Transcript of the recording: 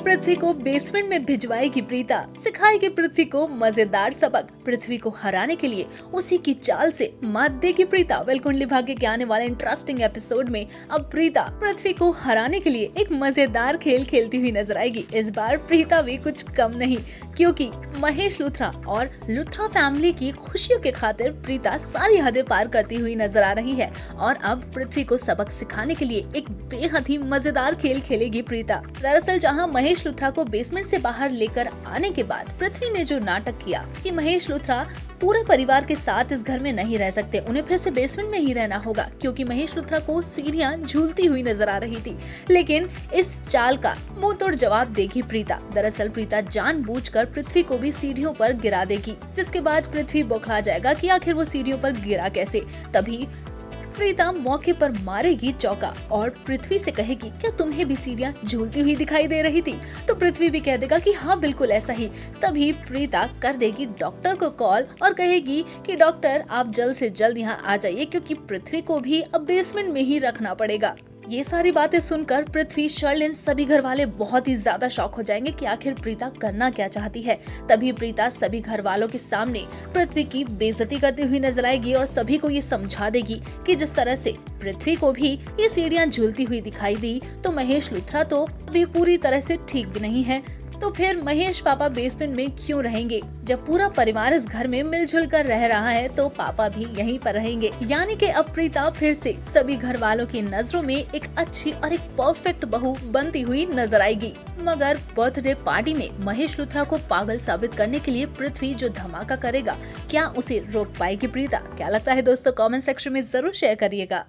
पृथ्वी को बेसमेंट में भिजवाएगी प्रीता, सिखाएगी पृथ्वी को मजेदार सबक। पृथ्वी को हराने के लिए उसी की चाल से मात देगी प्रीता। वेलकुंडली भाग्य के आने वाले इंटरेस्टिंग एपिसोड में अब प्रीता पृथ्वी को हराने के लिए एक मजेदार खेल खेलती हुई नजर आएगी। इस बार प्रीता भी कुछ कम नहीं, क्योंकि महेश लूथरा और लूथरा फैमिली की खुशियों के खातिर प्रीता सारी हदें पार करती हुई नजर आ रही है और अब पृथ्वी को सबक सिखाने के लिए एक बेहद ही मजेदार खेल खेलेगी प्रीता। दरअसल जहां महेश लूथरा को बेसमेंट से बाहर लेकर आने के बाद पृथ्वी ने जो नाटक किया कि महेश लूथरा पूरे परिवार के साथ इस घर में नहीं रह सकते, उन्हें फिर से बेसमेंट में ही रहना होगा, क्योंकि महेश लूथरा को सीढ़ियां झूलती हुई नजर आ रही थी। लेकिन इस चाल का मुंह तोड़ जवाब देगी प्रीता। दरअसल प्रीता जानबूझकर पृथ्वी को भी सीढ़ियों पर गिरा देगी, जिसके बाद पृथ्वी बौखला जाएगा कि आखिर वो सीढ़ियों पर गिरा कैसे। तभी प्रीता मौके पर मारेगी चौका और पृथ्वी से कहेगी, क्या तुम्हें भी सीढ़ियां झूलती हुई दिखाई दे रही थी? तो पृथ्वी भी कह देगा कि हाँ बिल्कुल ऐसा ही। तभी प्रीता कर देगी डॉक्टर को कॉल और कहेगी कि डॉक्टर आप जल्द से जल्द यहाँ आ जाइए, क्योंकि पृथ्वी को भी अब बेसमेंट में ही रखना पड़ेगा। ये सारी बातें सुनकर पृथ्वी, शर्लिन, सभी घर वाले बहुत ही ज्यादा शॉक हो जाएंगे कि आखिर प्रीता करना क्या चाहती है। तभी प्रीता सभी घर वालों के सामने पृथ्वी की बेइज्जती करती हुई नजर आएगी और सभी को ये समझा देगी कि जिस तरह से पृथ्वी को भी ये सीढ़ियां झूलती हुई दिखाई दी, तो महेश लूथरा तो अभी पूरी तरह से ठीक भी नहीं है। तो फिर महेश पापा बेसमेंट में क्यों रहेंगे? जब पूरा परिवार इस घर में मिलजुल कर रह रहा है तो पापा भी यहीं पर रहेंगे। यानी कि अब प्रीता फिर से सभी घर वालों की नजरों में एक अच्छी और एक परफेक्ट बहू बनती हुई नजर आएगी। मगर बर्थडे पार्टी में महेश लूथरा को पागल साबित करने के लिए पृथ्वी जो धमाका करेगा, क्या उसे रोक पाएगी प्रीता? क्या लगता है दोस्तों? कमेंट सेक्शन में जरूर शेयर करिएगा।